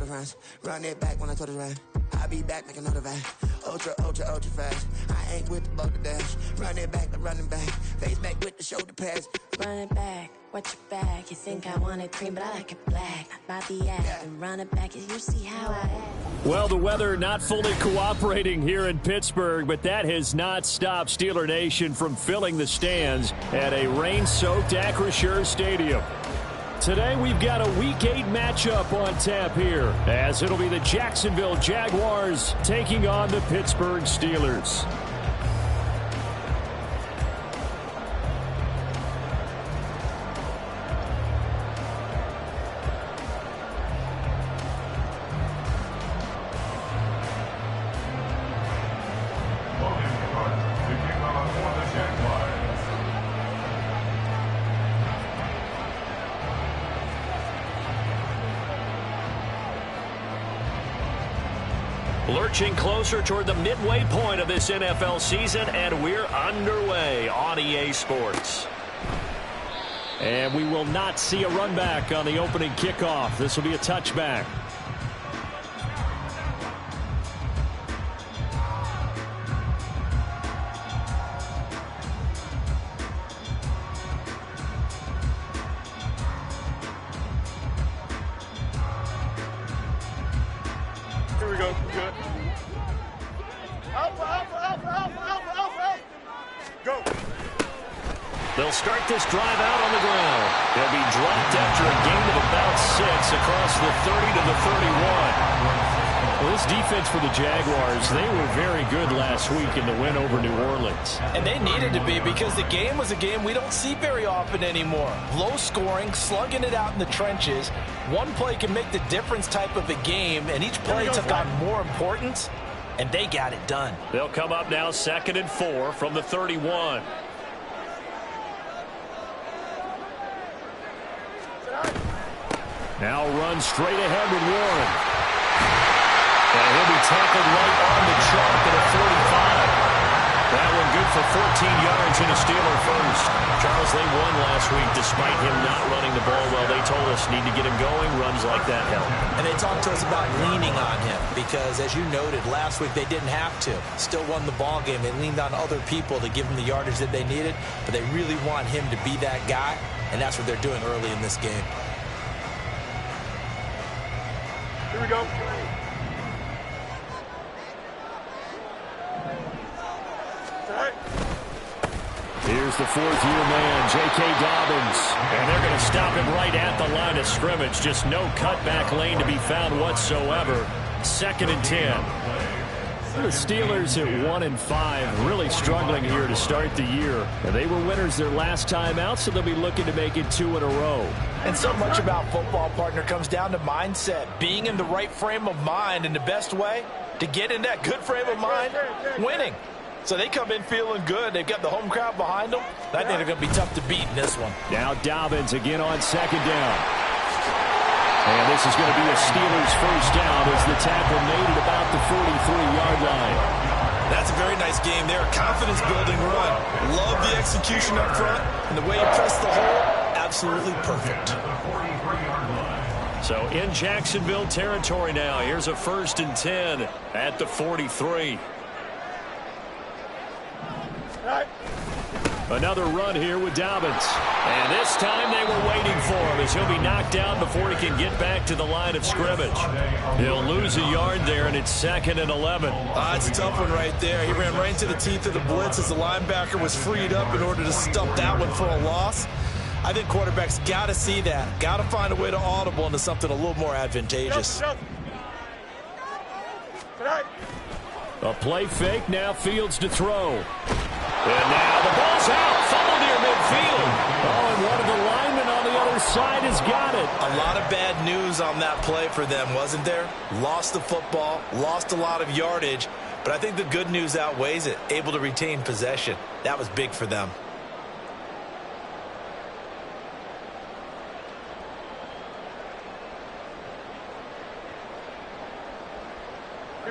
runs. Run it back when I told it right. I'll be back, make another van. Ultra, ultra, ultra fast. I ain't with the boulder dash. Run it back, I'm running back. Face back with the shoulder pads. Run it back, watch your back. You think I want it cream, but I like it black. About the act and run it back. You see how I act. Well, the weather not fully cooperating here in Pittsburgh, but that has not stopped Steeler Nation from filling the stands at a rain-soaked Acrisure Stadium. Today, we've got a Week 8 matchup on tap here, as it'll be the Jacksonville Jaguars taking on the Pittsburgh Steelers. Lurching closer toward the midway point of this NFL season, and we're underway on EA Sports. And we will not see a run back on the opening kickoff. This will be a touchback. Here we go. Good. Go. They'll start this drive out on the ground. They'll be dropped after a gain of about 6 across the 30 to the 31. Well, this defense for the Jaguars, they were very good last week in the win over New Orleans. And they needed to be, because the game was a game we don't see very often anymore. Low scoring, slugging it out in the trenches. One play can make the difference type of a game, and each play took on more importance, and they got it done. They'll come up now 2nd and 4 from the 31. Now run straight ahead with Warren. And he'll be tackled right on the chalk at a 45. That one good for 14 yards and a Steeler first. Charles, they won last week despite him not running the ball well. They told us need to get him going. Runs like that help. And they talked to us about leaning on him because, as you noted, last week they didn't have to. Still won the ball game. They leaned on other people to give them the yardage that they needed, but they really want him to be that guy, and that's what they're doing early in this game. Here we go. Here's the fourth-year man, J.K. Dobbins. And they're going to stop him right at the line of scrimmage. Just no cutback lane to be found whatsoever. 2nd and 10. The Steelers at 1-5, really struggling here to start the year. And they were winners their last time out, so they'll be looking to make it 2 in a row. And so much about football, partner, comes down to mindset. Being in the right frame of mind, and the best way to get in that good frame of mind, winning. So they come in feeling good. They've got the home crowd behind them. I think they're going to be tough to beat in this one. Now Dobbins again on 2nd down. And this is going to be a Steelers first down as the tackle made at about the 43-yard line. That's a very nice game there. Confidence-building run. Love the execution up front. And the way you press the hole, absolutely perfect. So in Jacksonville territory now. Here's a 1st and 10 at the 43. Another run here with Dobbins. And this time they were waiting for him as he'll be knocked down before he can get back to the line of scrimmage. He'll lose a yard there, and it's 2nd and 11. It's a tough one right there. He ran right into the teeth of the blitz as the linebacker was freed up in order to stump that one for a loss. I think quarterbacks got to see that. Got to find a way to audible into something a little more advantageous. A play fake, now Fields to throw. And now the ball's out, fumbled near midfield. Oh, and one of the linemen on the other side has got it. A lot of bad news on that play for them, wasn't there? Lost the football, lost a lot of yardage, but I think the good news outweighs it. Able to retain possession. That was big for them.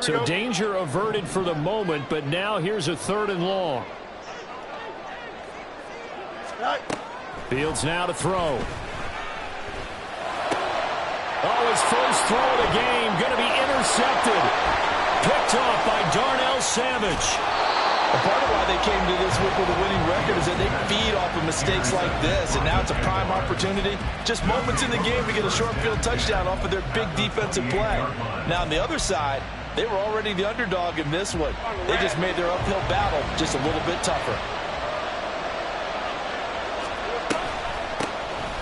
So danger averted for the moment, but now here's a 3rd and long. Fields now to throw. Oh, his first throw of the game going to be intercepted. Picked off by Darnell Savage. A part of why they came to this week with a winning record is that they feed off of mistakes like this, and now it's a prime opportunity. Just moments in the game to get a short field touchdown off of their big defensive play. Now, on the other side, they were already the underdog in this one. They just made their uphill battle just a little bit tougher.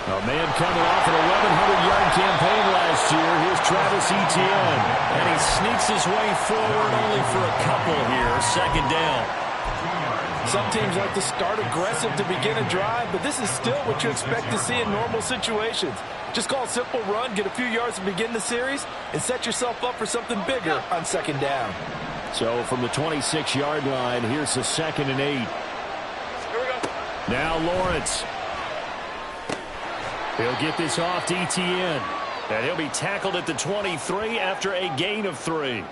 A man coming off an 1,100-yard campaign last year. Here's Travis Etienne. And he sneaks his way forward only for a couple here. Second down. Some teams like to start aggressive to begin a drive, but this is still what you expect to see in normal situations. Just call a simple run, get a few yards to begin the series, and set yourself up for something bigger on second down. So from the 26-yard line, here's the 2nd and 8. Here we go. Now Lawrence. He'll get this off to Etienne. And he'll be tackled at the 23 after a gain of 3.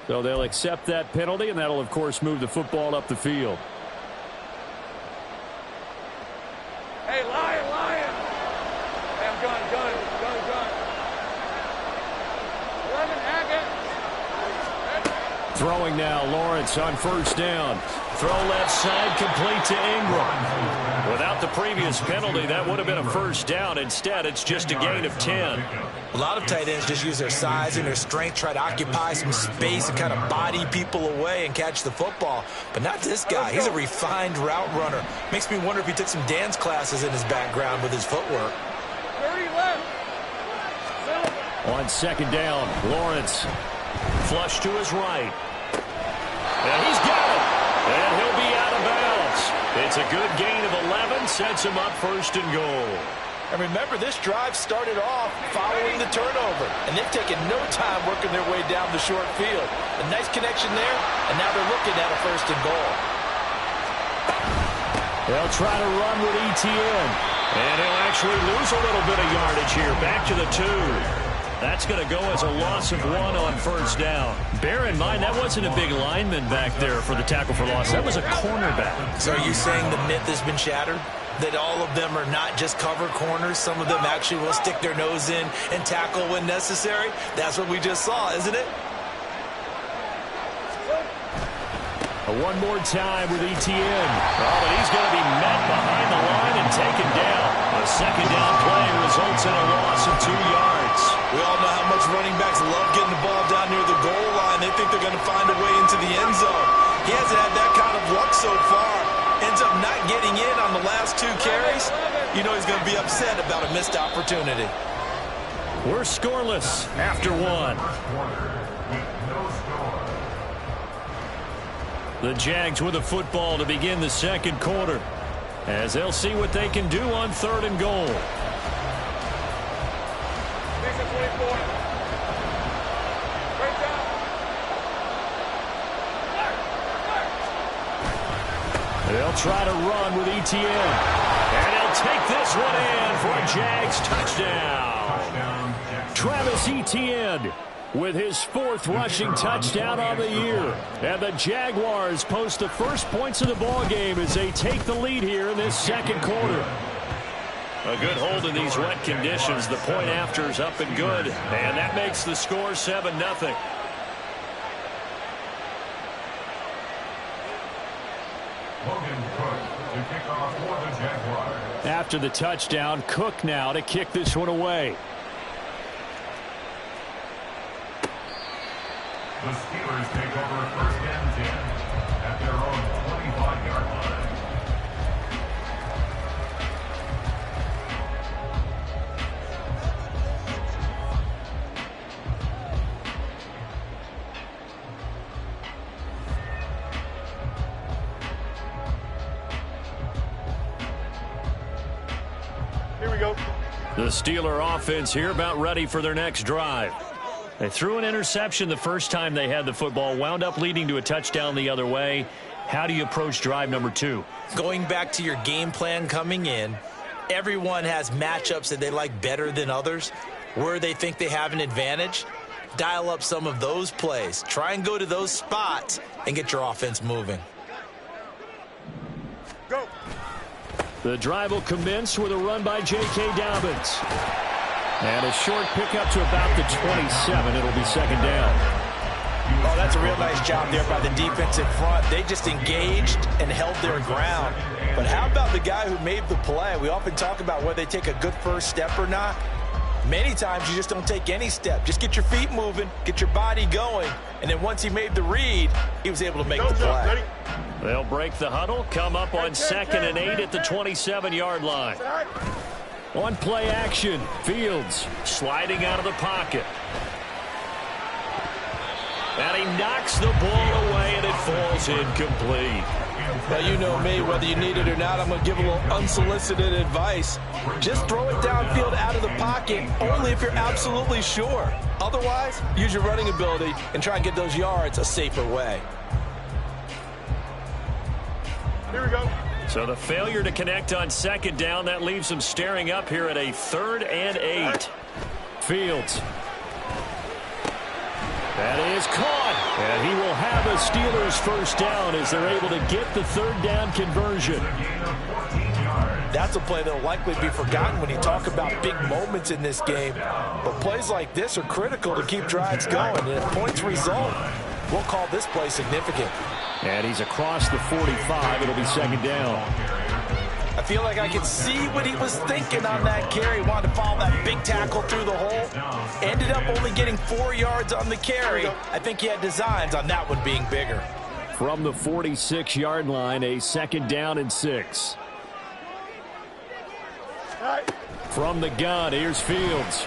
So they'll accept that penalty, and that'll, of course, move the football up the field. Hey, Lion. Hey, I'm gun. 11, Hackett. Throwing now, Lawrence on first down. Throw left side, complete to Ingram. Without the previous penalty, that would have been a first down. Instead, it's just a gain of 10. A lot of tight ends just use their size and their strength, try to occupy some space and kind of body people away and catch the football. But not this guy. He's a refined route runner. Makes me wonder if he took some dance classes in his background with his footwork. 30 left. On second down, Lawrence. Flush to his right. And he's got it. And he'll be out of bounds. It's a good gain of 11, sets him up first and goal. And remember, this drive started off following the turnover, and they've taken no time working their way down the short field. A nice connection there, and now they're looking at a first and goal. They'll try to run with Etienne. And he'll actually lose a little bit of yardage here. Back to the 2. That's going to go as a loss of 1 on first down. Bear in mind, that wasn't a big lineman back there for the tackle for loss. That was a cornerback. So are you saying the myth has been shattered? That all of them are not just cover corners? Some of them actually will stick their nose in and tackle when necessary? That's what we just saw, isn't it? One more time with Etienne. Oh, but he's going to be met behind the line and taken down. A second down play results in a loss of 2 yards. We all know how much running backs love getting the ball down near the goal line. They think they're going to find a way into the end zone. He hasn't had that kind of luck so far. Ends up not getting in on the last 2 carries. You know he's going to be upset about a missed opportunity. We're scoreless after 1. The Jags with a football to begin the second quarter, as they'll see what they can do on 3rd and goal. They'll try to run with Etienne. And he'll take this one in for a Jags touchdown. Travis Etienne with his 4th rushing touchdown on the year. And the Jaguars post the first points of the ballgame as they take the lead here in this second quarter. A good hold in these wet conditions. The point after is up and good. And that makes the score 7-0. After the touchdown, Cook now to kick this one away. The Steelers take over 1st and 10 at their own 25-yard line. Here we go. The Steeler offense here about ready for their next drive. They threw an interception the first time they had the football, wound up leading to a touchdown the other way. How do you approach drive number 2? Going back to your game plan coming in, everyone has matchups that they like better than others. Where they think they have an advantage, dial up some of those plays. Try and go to those spots and get your offense moving. Go. The drive will commence with a run by J.K. Dobbins. And a short pickup to about the 27. It'll be second down. Oh, that's a real nice job there by the defense in front. They just engaged and held their ground. But how about the guy who made the play? We often talk about whether they take a good first step or not. Many times you just don't take any step. Just get your feet moving, get your body going, and then once he made the read, he was able to make the play. They'll break the huddle, come up on 2nd and 8 at the 27-yard line. On play action, Fields sliding out of the pocket. And he knocks the ball away, and it falls incomplete. Well, you know me, whether you need it or not, I'm going to give a little unsolicited advice. Just throw it downfield out of the pocket, only if you're absolutely sure. Otherwise, use your running ability and try and get those yards a safer way. Here we go. So the failure to connect on 2nd down, that leaves them staring up here at a 3rd and 8. Fields. That is caught. And he will have a Steelers first down as they're able to get the 3rd down conversion. That's a play that will likely be forgotten when you talk about big moments in this game. But plays like this are critical to keep drives going. And if points result, we'll call this play significant. And he's across the 45. It'll be second down. I feel like I can see what he was thinking on that carry. Wanted to follow that big tackle through the hole. Ended up only getting 4 yards on the carry. I think he had designs on that one being bigger. From the 46-yard line, a 2nd down and 6. From the gun, here's Fields.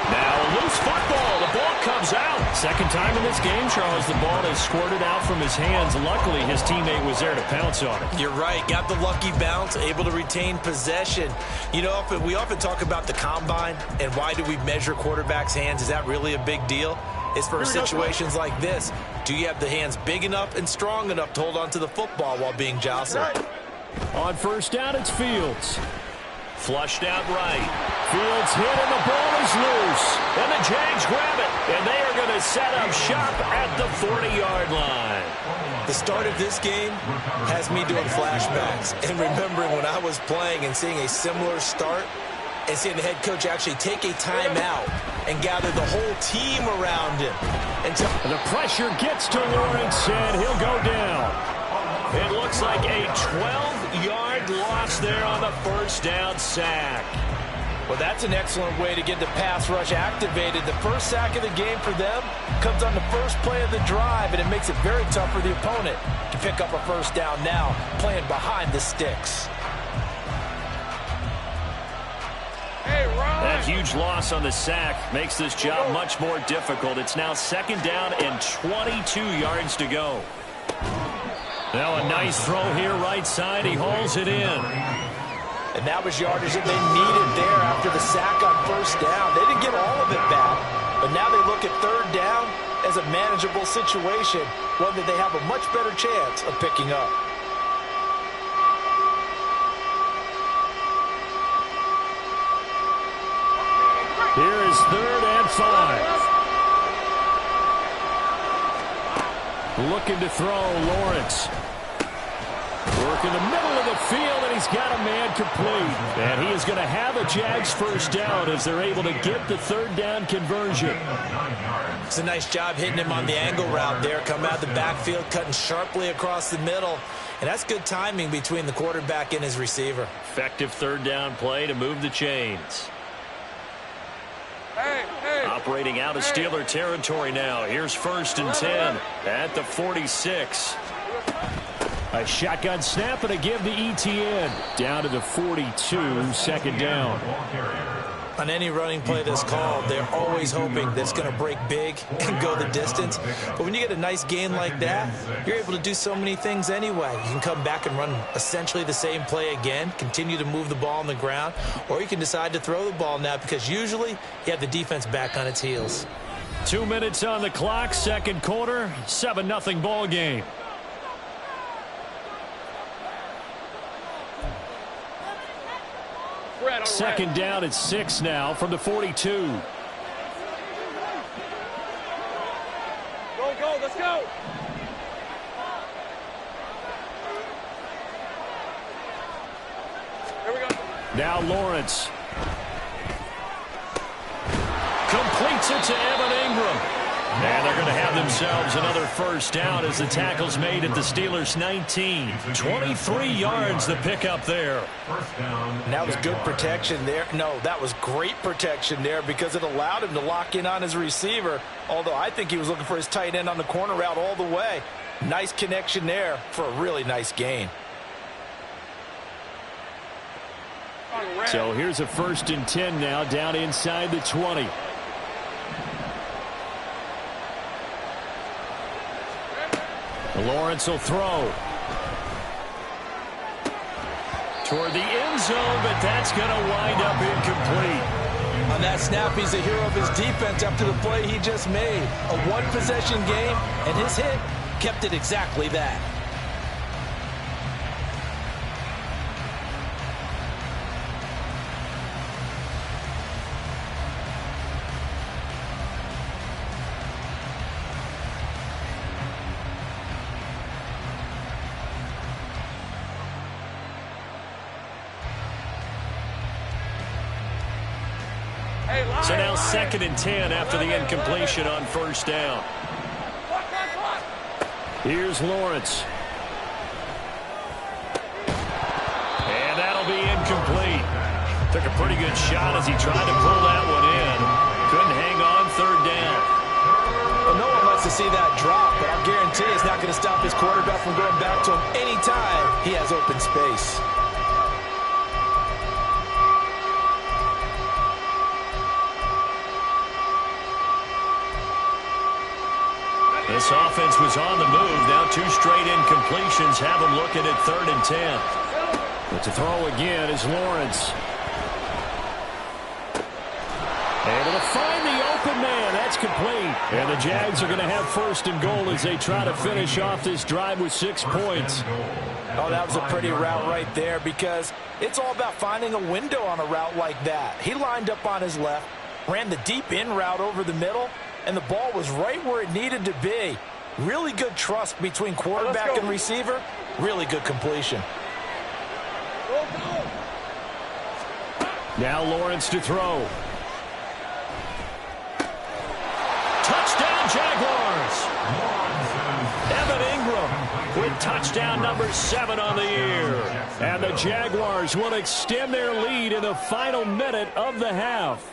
Now a loose football. The ball comes out. Second time in this game, Charles, the ball has squirted out from his hands. Luckily, his teammate was there to pounce on it. You're right. Got the lucky bounce, able to retain possession. You know, we often talk about the combine and why do we measure quarterbacks' hands. Is that really a big deal? It's for situations like this. Do you have the hands big enough and strong enough to hold on to the football while being jostled? On first down, it's Fields. Flushed out right. Fields hit and the ball is loose. And the Jags grab it. And they are going to set up shop at the 40-yard line. The start of this game has me doing flashbacks and remembering when I was playing and seeing a similar start and seeing the head coach actually take a timeout and gather the whole team around him. And the pressure gets to Lawrence, and he'll go down. It looks like a 12-yard loss there on the first down sack. Well, that's an excellent way to get the pass rush activated. The first sack of the game for them comes on the first play of the drive, and it makes it very tough for the opponent to pick up a first down now, playing behind the sticks. That huge loss on the sack makes this job much more difficult. It's now 2nd down and 22 yards to go. Now a nice throw here right side. He hauls it in. And that was yardage that they needed there after the sack on first down. They didn't get all of it back, but now they look at 3rd down as a manageable situation, one that they have a much better chance of picking up. Here is 3rd and 5. Looking to throw, Lawrence. Work in the middle of the field, and he's got a man complete. And he is going to have a Jags first down as they're able to get the 3rd down conversion. It's a nice job hitting him on the angle route there. Coming out the backfield, cutting sharply across the middle. And that's good timing between the quarterback and his receiver. Effective 3rd down play to move the chains. Operating out of Steeler territory now. Here's 1st and 10 at the 46. A shotgun snap and a give to ETN. Down to the 42, 2nd down. On any running play that's called, they're always hoping that it's going to break big and go the distance. But when you get a nice gain like that, you're able to do so many things anyway. You can come back and run essentially the same play again, continue to move the ball on the ground, or you can decide to throw the ball now because usually you have the defense back on its heels. 2 minutes on the clock, 2nd quarter, 7-0 ball game. Second down at 6 now from the 42. Go, let's go. Here we go. Now Lawrence. Completes it to Evan Ingram. And they're going to have themselves another first down as the tackle's made at the Steelers' 19. 23 yards the pickup there. And that was good protection there. No, that was great protection there because it allowed him to lock in on his receiver, although I think he was looking for his tight end on the corner route all the way. Nice connection there for a really nice gain. So here's a 1st and 10 now down inside the 20. Lawrence will throw. Toward the end zone, but that's going to wind up incomplete. On that snap, he's a hero of his defense after the play he just made. A one-possession game, and his hit kept it exactly that. So now 2nd and 10 after the incompletion on 1st down. Here's Lawrence. And that'll be incomplete. Took a pretty good shot as he tried to pull that one in. Couldn't hang on 3rd down. Well, no one wants to see that drop, but I guarantee it's not going to stop his quarterback from going back to him anytime he has open space. This offense was on the move. Now 2 straight incompletions have them looking at 3rd and 10. But to throw again is Lawrence. Able to find the open man. That's complete. And the Jags are going to have 1st and goal as they try to finish off this drive with 6 points. Oh, that was a pretty route right there because it's all about finding a window on a route like that. He lined up on his left, ran the deep in route over the middle, and the ball was right where it needed to be. Really good trust between quarterback and receiver. Really good completion. Now Lawrence to throw. Touchdown Jaguars. Evan Ingram with touchdown number 7 on the year. And the Jaguars will extend their lead in the final minute of the half.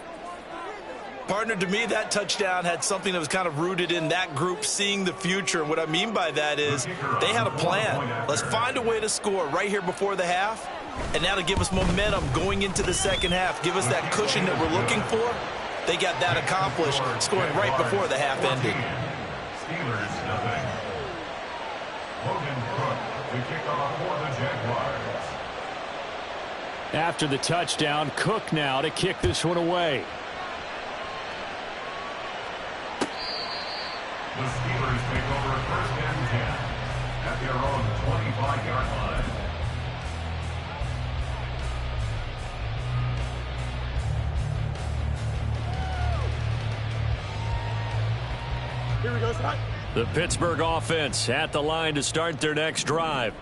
Partner, to me, that touchdown had something that was kind of rooted in that group seeing the future. And what I mean by that is they had a plan. Let's find a way to score right here before the half. And that'll give us momentum going into the second half. Give us that cushion that we're looking for. They got that accomplished, scoring right before the half ended. Steelers nothing. Logan Cook to kick off for the Jaguars. After the touchdown, Cook now to kick this one away. The Steelers take over 1st and 10 at their own 25-yard line. Here we go, Scott. The Pittsburgh offense at the line to start their next drive.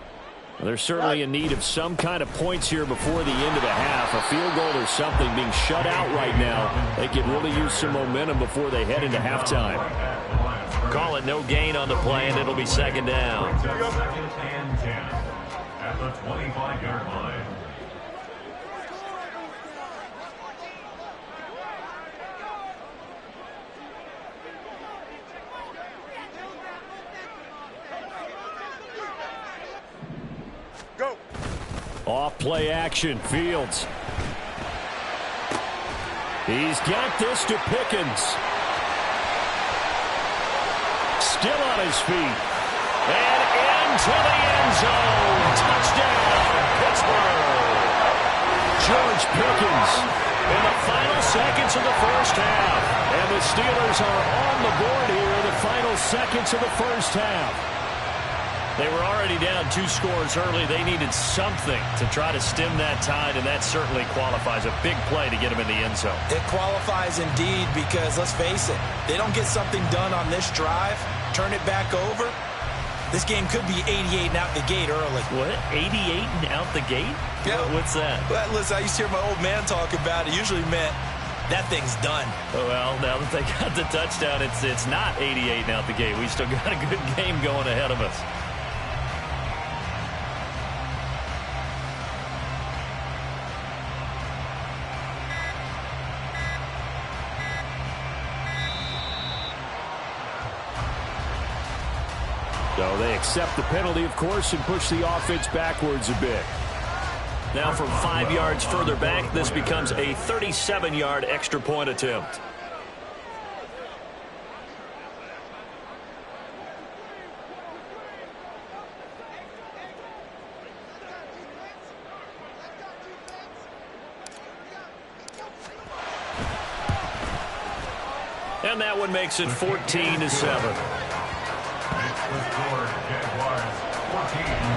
Well, they're certainly in need of some kind of points here before the end of the half. A field goal or something being shut out right now. They could really use some momentum before they head into halftime. Call it no gain on the play, and it'll be 2nd down. 2nd and 10 at the 25-yard line. Go. Off play action, Fields. He's got this to Pickens. Still on his feet. And into the end zone. Touchdown, Pittsburgh. George Pickens in the final seconds of the first half. And the Steelers are on the board here in the final seconds of the first half. They were already down 2 scores early. They needed something to try to stem that tide, and that certainly qualifies. A big play to get them in the end zone. It qualifies indeed because, let's face it, they don't get something done on this drive, turn it back over, this game could be 88 and out the gate early. What? 88 and out the gate? Yeah. What's that? Well, listen, I used to hear my old man talk about it. Usually meant that thing's done. Well, now that they got the touchdown, it's not 88 out the gate. We still got a good game going ahead of us. So they accept the penalty, of course, and push the offense backwards a bit. Now from 5 yards further back, this becomes a 37-yard extra point attempt. And that one makes it 14-7. The score, Jaguars 14.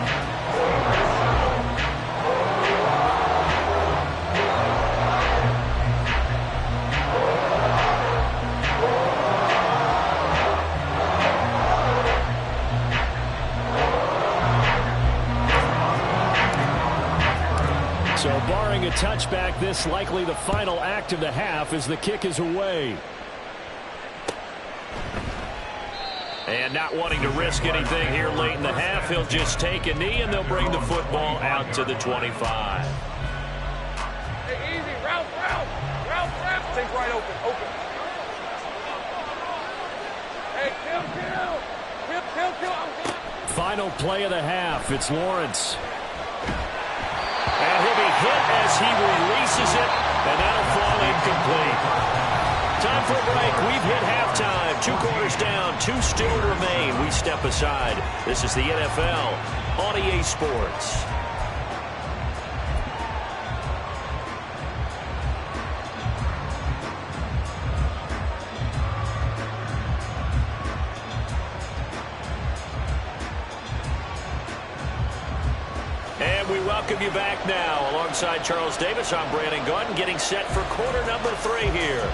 So barring a touchback, this likely the final act of the half as the kick is away. And not wanting to risk anything here late in the half, he'll just take a knee, and they'll bring the football out to the 25. Hey, easy. Route. Think right open. Hey, kill. Final play of the half. It's Lawrence. And he'll be hit as he releases it, and that'll fall incomplete. Time for a break. We've hit halftime. 2 quarters down, 2 still remain. We step aside. This is the NFL on EA Sports. And we welcome you back now. Alongside Charles Davis, I'm Brandon Gaudin, getting set for quarter number 3 here.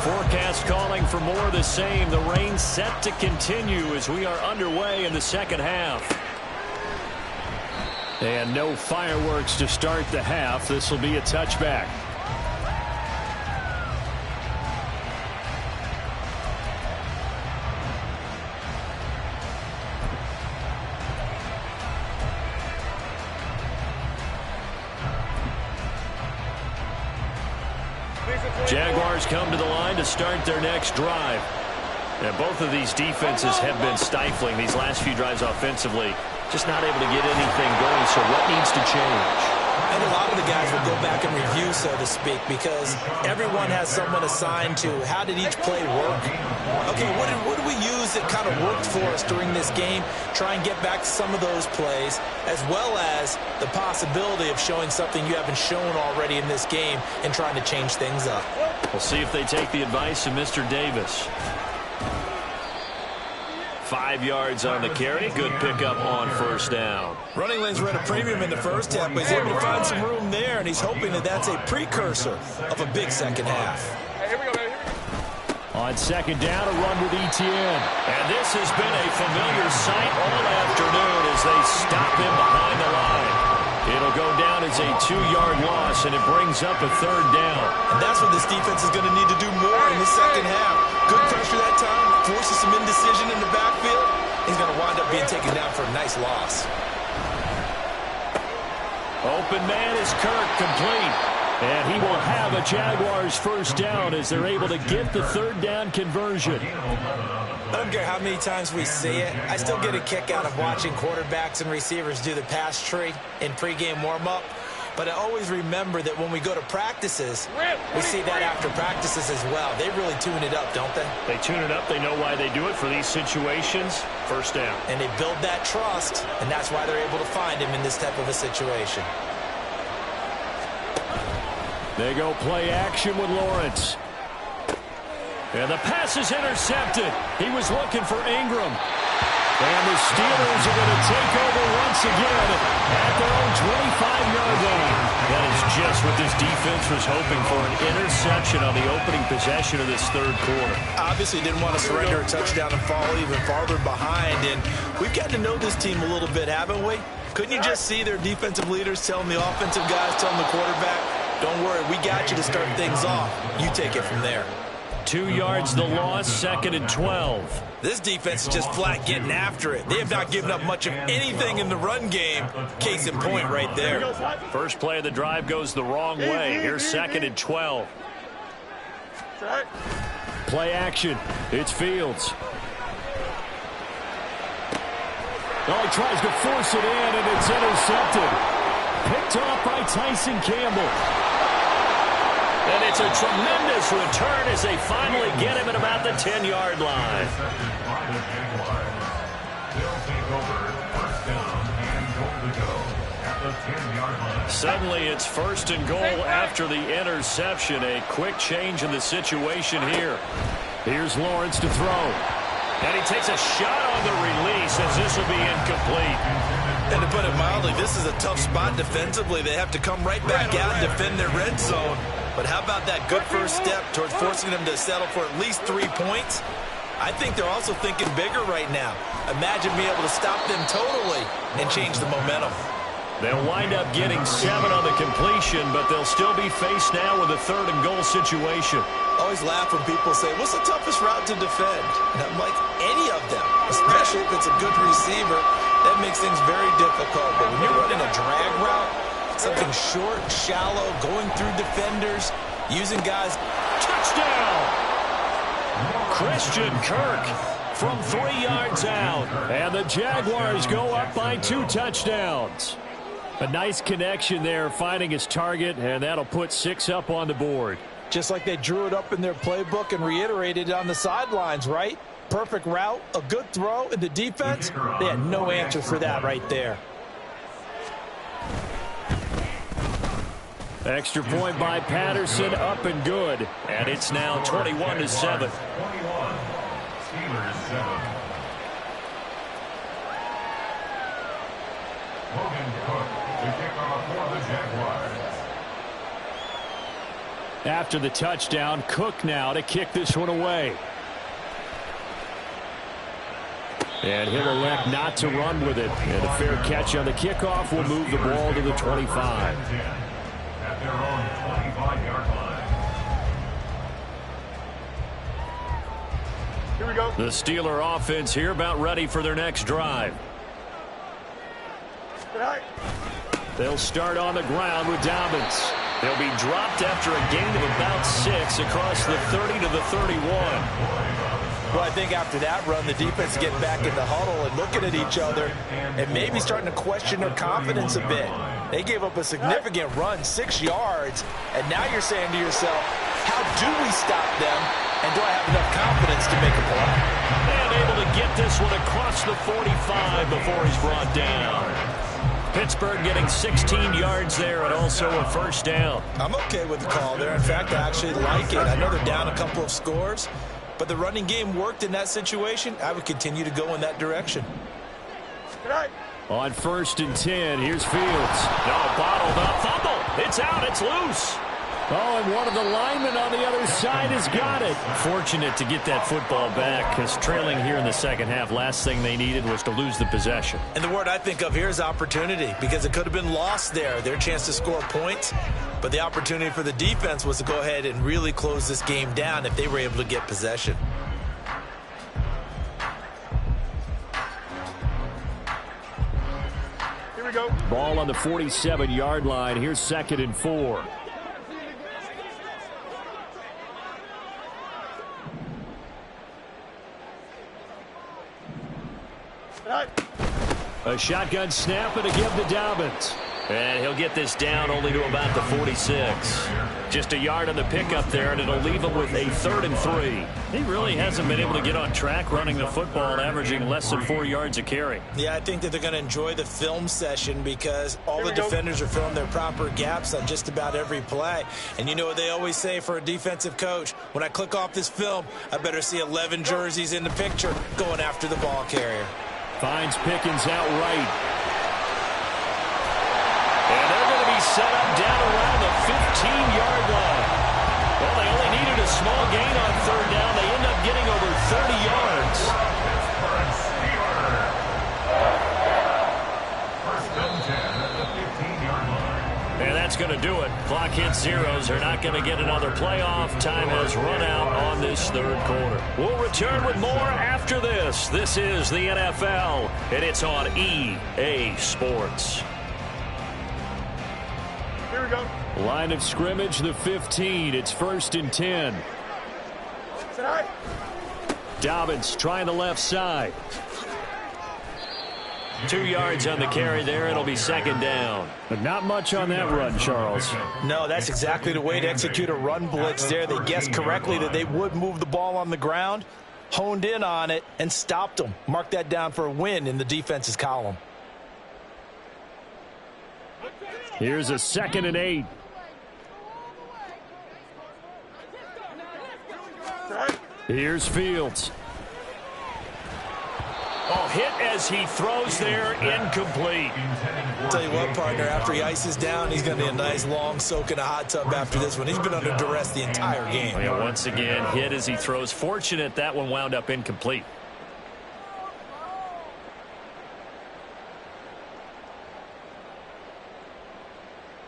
Forecast calling for more of the same. The rain set to continue as we are underway in the second half. And no fireworks to start the half. This will be a touchback. Jaguars come to the line to start their next drive. And both of these defenses have been stifling these last few drives offensively. Just not able to get anything going, so what needs to change? And a lot of the guys will go back and review, so to speak, because everyone has someone assigned to how did each play work. Okay, what did we use that kind of worked for us during this game? Try and get back to some of those plays, as well as the possibility of showing something you haven't shown already in this game and trying to change things up. We'll see if they take the advice of Mr. Davis. 5 yards on the carry. Good pickup on first down. Running lanes were at a premium in the first half, but he's able to find some room there, and he's hoping that that's a precursor of a big second half. Hey, here we go, baby. On second down, a run with Etienne. And this has been a familiar sight all afternoon as they stop him behind the line. It'll go down as a 2-yard loss, and it brings up a third down. And that's what this defense is going to need to do more in the second half. Good pressure that time, forces some indecision in the backfield. He's going to wind up being taken down for a nice loss. Open man is Kirk, complete. And he will have a Jaguars first down as they're able to get the third down conversion. I don't care how many times we see it. I still get a kick out of watching quarterbacks and receivers do the pass tree in pregame warm-up. But I always remember that when we go to practices, we see that after practices as well. They really tune it up, don't they? They tune it up. They know why they do it for these situations. First down. And they build that trust, and that's why they're able to find him in this type of a situation. They go play action with Lawrence. And the pass is intercepted. He was looking for Ingram. And the Steelers are going to take over once again at their own 25-yard line. That is just what this defense was hoping for, an interception on the opening possession of this third quarter. Obviously didn't want to surrender a touchdown and fall even farther behind. And we've gotten to know this team a little bit, haven't we? Couldn't you just see their defensive leaders telling the offensive guys, telling the quarterback, don't worry, we got you to start things off. You take it from there. 2 yards the loss, 2nd and 12. This defense is just flat getting after it. They have not given up much of anything in the run game. Case in point right there. First play of the drive goes the wrong way. Here's 2nd and 12. Play action. It's Fields. Oh, he tries to force it in, and it's intercepted. Picked off by Tyson Campbell. And it's a tremendous return as they finally get him at about the 10-yard line. Suddenly it's 1st and goal after the interception. A quick change in the situation here. Here's Lawrence to throw. And he takes a shot on the release as this will be incomplete. And to put it mildly, this is a tough spot defensively. They have to come right back out and defend their red zone. But how about that good first step towards forcing them to settle for at least 3 points? I think they're also thinking bigger right now. Imagine being able to stop them totally and change the momentum. They'll wind up getting 7 on the completion, but they'll still be faced now with a 3rd and goal situation. I always laugh when people say, what's the toughest route to defend? And I'm like, any of them, especially if it's a good receiver. That makes things very difficult. But when you're running a drag route, something short, shallow, going through defenders, using guys. Touchdown! Christian Kirk from 3 yards out. And the Jaguars go up by 2 touchdowns. A nice connection there, finding his target, and that'll put 6 up on the board. Just like they drew it up in their playbook and reiterated it on the sidelines, right? Perfect route, a good throw, and the defense, they had no answer for that right there. Extra point by Patterson, up and good. And it's now 21-7. 21. Steelers 7. Logan Cook to kick off for the Jaguars. After the touchdown, Cook now to kick this one away. And he'll elect not to run with it. And a fair catch on the kickoff will move the ball to the 25. At their own 25-yard line. Here we go. The Steeler offense here about ready for their next drive. They'll start on the ground with Dobbins. They'll be dropped after a gain of about 6 across the 30 to the 31. Well, I think after that run, the defense get back in the huddle and looking at each other and maybe starting to question their confidence a bit. They gave up a significant run, 6 yards, and now you're saying to yourself, how do we stop them, and do I have enough confidence to make a play? And able to get this one across the 45 before he's brought down. Pittsburgh getting 16 yards there and also a first down. I'm okay with the call there. In fact, I actually like it. I know they're down a couple of scores, but the running game worked in that situation. I would continue to go in that direction. On 1st and 10, here's Fields. No, bottled up, fumble. It's out, it's loose. Oh, and one of the linemen on the other side has got it. Fortunate to get that football back, because trailing here in the second half, last thing they needed was to lose the possession. And the word I think of here is opportunity, because it could have been lost there, their chance to score points. But the opportunity for the defense was to go ahead and really close this game down if they were able to get possession. Here we go. Ball on the 47-yard line. Here's 2nd and 4. A shotgun snap and a give to Dobbins. And he'll get this down only to about the 46. Just a yard on the pickup there, and it'll leave him with a 3rd and 3. He really hasn't been able to get on track running the football, averaging less than 4 yards a carry. Yeah, I think that they're going to enjoy the film session because all the defenders are filling their proper gaps on just about every play. And you know what they always say for a defensive coach? When I click off this film, I better see 11 jerseys in the picture going after the ball carrier. Finds Pickens out right. And they're going to be set up down around the 15-yard line. Well, they only needed a small gain on third down. They end up getting over 30 yards. And that's going to do it. Clock hits zeros. They're not going to get another playoff. Time has run out on this third quarter. We'll return with more after this. This is the NFL, and it's on EA Sports. Here we go. Line of scrimmage, the 15. It's 1st and 10. Dobbins trying the left side. 2 yards on the carry there. It'll be 2nd down. But not much on that run, Charles. No, that's exactly the way to execute a run blitz there. They guessed correctly that they would move the ball on the ground, honed in on it, and stopped them. Mark that down for a win in the defense's column. Here's a 2nd and 8. Here's Fields. Oh, hit as he throws there, incomplete. Tell you what, partner, after he ices down, he's going to be a nice long soak in a hot tub after this one. He's been under duress the entire game. Yeah, once again, hit as he throws. Fortunate that one wound up incomplete.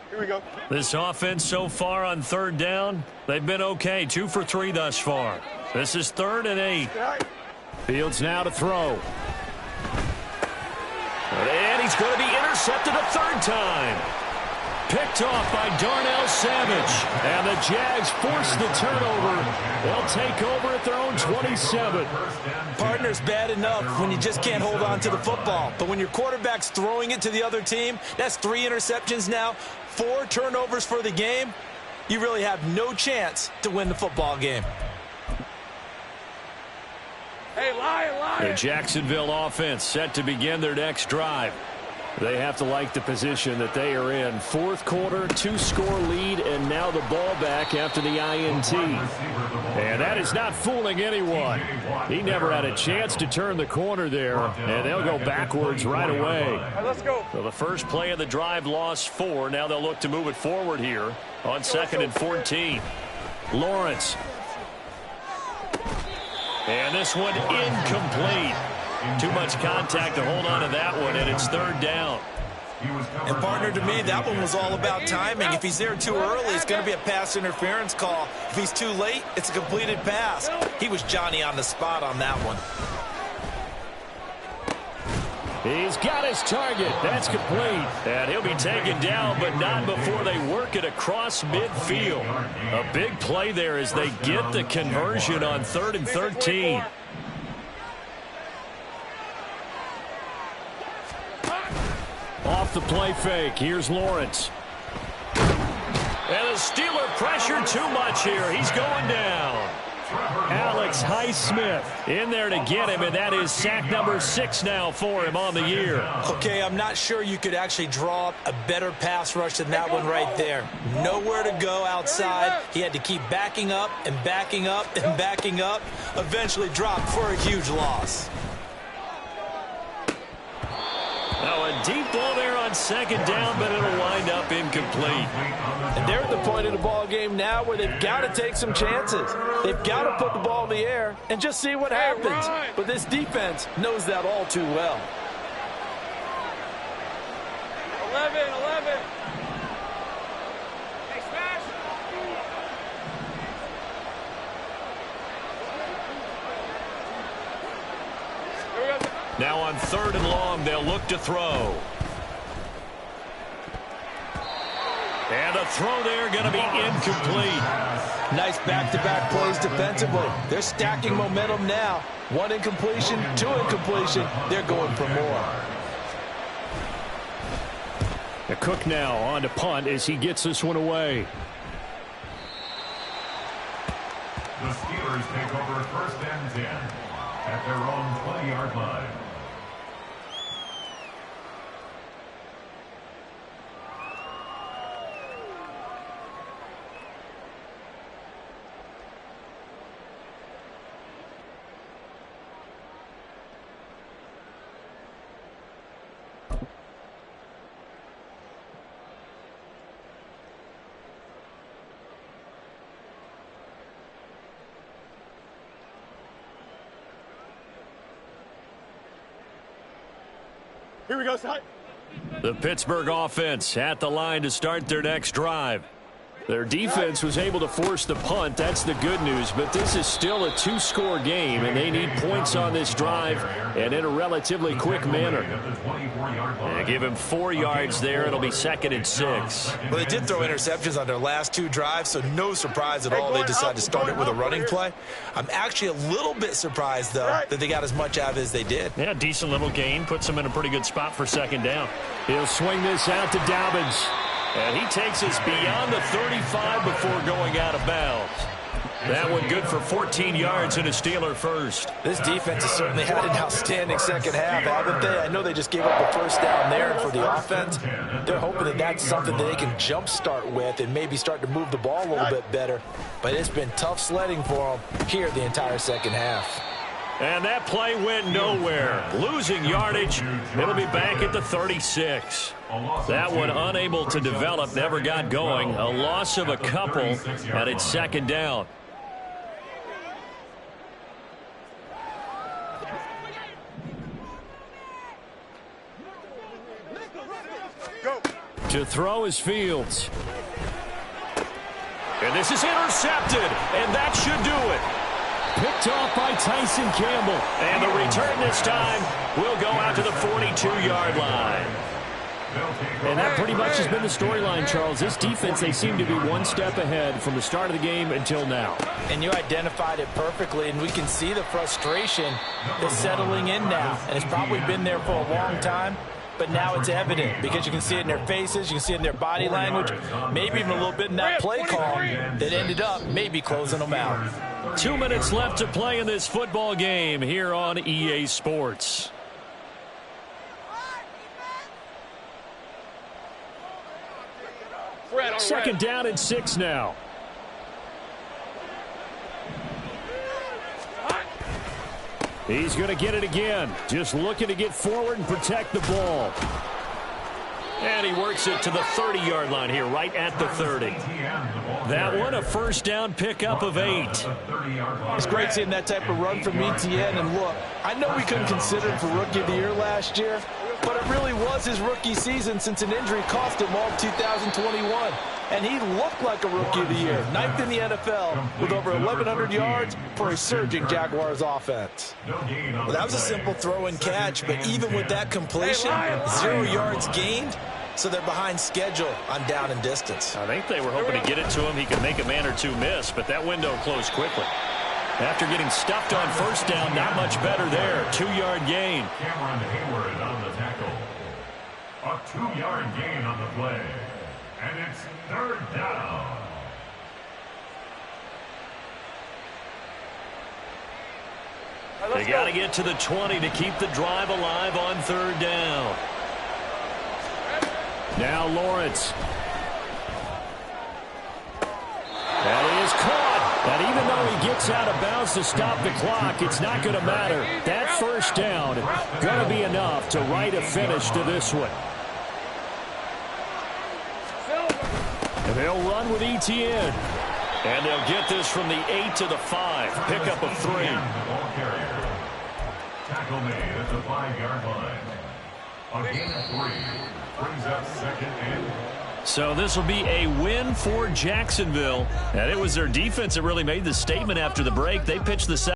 Here we go. This offense so far on third down, they've been okay. 2 for 3 thus far. This is 3rd and 8. Fields now to throw. And he's going to be intercepted a 3rd time. Picked off by Darnell Savage. And the Jags force the turnover. They'll take over at their own 27. Partner's bad enough when you just can't hold on to the football. But when your quarterback's throwing it to the other team, that's 3 interceptions now, 4 turnovers for the game. You really have no chance to win the football game. Hey, Lion. The Jacksonville offense set to begin their next drive. They have to like the position that they are in. 4th quarter, 2-score lead, and now the ball back after the INT. And that is not fooling anyone. He never had a chance to turn the corner there, and they'll go backwards right away. Right, let's go. So the first play of the drive lost 4. Now they'll look to move it forward here on 2nd and 14. Lawrence. And this one incomplete. Too much contact to hold on to that one, and it's 3rd down. And partner, to me, that one was all about timing. If he's there too early, it's going to be a pass interference call. If he's too late, it's a completed pass. He was Johnny on the spot on that one. He's got his target. That's complete. And he'll be taken down, but not before they work it across midfield. A big play there as they get the conversion on 3rd and 13. Off the play fake. Here's Lawrence. And the Steeler pressure too much here. He's going down. Alex Highsmith in there to get him, and that is sack number 6 now for him on the year. Okay, I'm not sure you could actually draw up a better pass rush than that one right there. Nowhere to go outside. He had to keep backing up and backing up and backing up. Eventually dropped for a huge loss. Now a deep ball there on 2nd down, but it'll wind up incomplete. And they're at the point of the ball game now where they've got to take some chances. They've got to put the ball in the air and just see what happens. But this defense knows that all too well. 11. Hey, smash. Here we go. Now on 3rd and long, they'll look to throw. And the throw there going to be incomplete. Nice back-to-back plays defensively. They're stacking momentum now. 1 incompletion, 2 incompletion. They're going for more. The Cook now on to punt as he gets this one away. The Steelers take over 1st and 10 at their own 20-yard line. Here we go, side. The Pittsburgh offense at the line to start their next drive. Their defense was able to force the punt. That's the good news. But this is still a two-score game, and they need points on this drive and in a relatively quick manner. They give him 4 yards there. It'll be 2nd and 6. Well, they did throw interceptions on their last 2 drives, so no surprise at all they decided to start it with a running play. I'm actually a little bit surprised, though, that they got as much out of it as they did. Yeah, decent little gain. Puts them in a pretty good spot for 2nd down. He'll swing this out to Dobbins. And he takes us beyond the 35 before going out of bounds. That one good for 14 yards and a Steeler first. This defense has certainly had an outstanding second half, haven't they? I know they just gave up the first down there, and for the offense, they're hoping that that's something that they can jumpstart with and maybe start to move the ball a little bit better. But it's been tough sledding for them here the entire second half. And that play went nowhere. Losing yardage. It'll be back at the 36. That one unable to develop, never got going. A loss of a couple, and it's 2nd down. Go. To throw is Fields. And this is intercepted, and that should do it. Picked off by Tyson Campbell. And the return this time will go out to the 42-yard line. And that pretty much has been the storyline, Charles. This defense, they seem to be one step ahead from the start of the game until now. And you identified it perfectly, and we can see the frustration that's settling in now. And it's probably been there for a long time, but now it's evident because you can see it in their faces, you can see it in their body language, maybe even a little bit in that play call that ended up maybe closing them out. 2 minutes left to play in this football game here on EA Sports. Second down and 6 now. He's going to get it again. Just looking to get forward and protect the ball. And he works it to the 30-yard line here, right at the 30. That one, a first down pickup of 8. It's great seeing that type of run from ETN. And look, I know we couldn't consider him for Rookie of the Year last year, but it really was his rookie season since an injury cost him all of 2021. And he looked like a Rookie of the Year, 9th in the NFL with over 1,100 yards for a surging Jaguars offense. Well, that was a simple throw and catch, but even with that completion, 0 yards gained, so they're behind schedule on down and distance. I think they were hoping to get it to him. He could make a man or two miss, but that window closed quickly. After getting stuffed on first down, not much better there. 2-yard gain. Cameron Hayward on the tackle. A 2-yard gain on the play. And it's 3rd down. They got to get to the 20 to keep the drive alive on 3rd down. Now Lawrence. That is caught. And even though he gets out of bounds to stop the clock, it's not going to matter. That first down going to be enough to write a finish to this one. And they'll run with ETN. And they'll get this from the 8 to the 5. Pickup of 3. Tackle made at the 5-yard line. A gain of 3 brings up 2nd and. So this will be a win for Jacksonville. And it was their defense that really made the statement after the break. They pitched the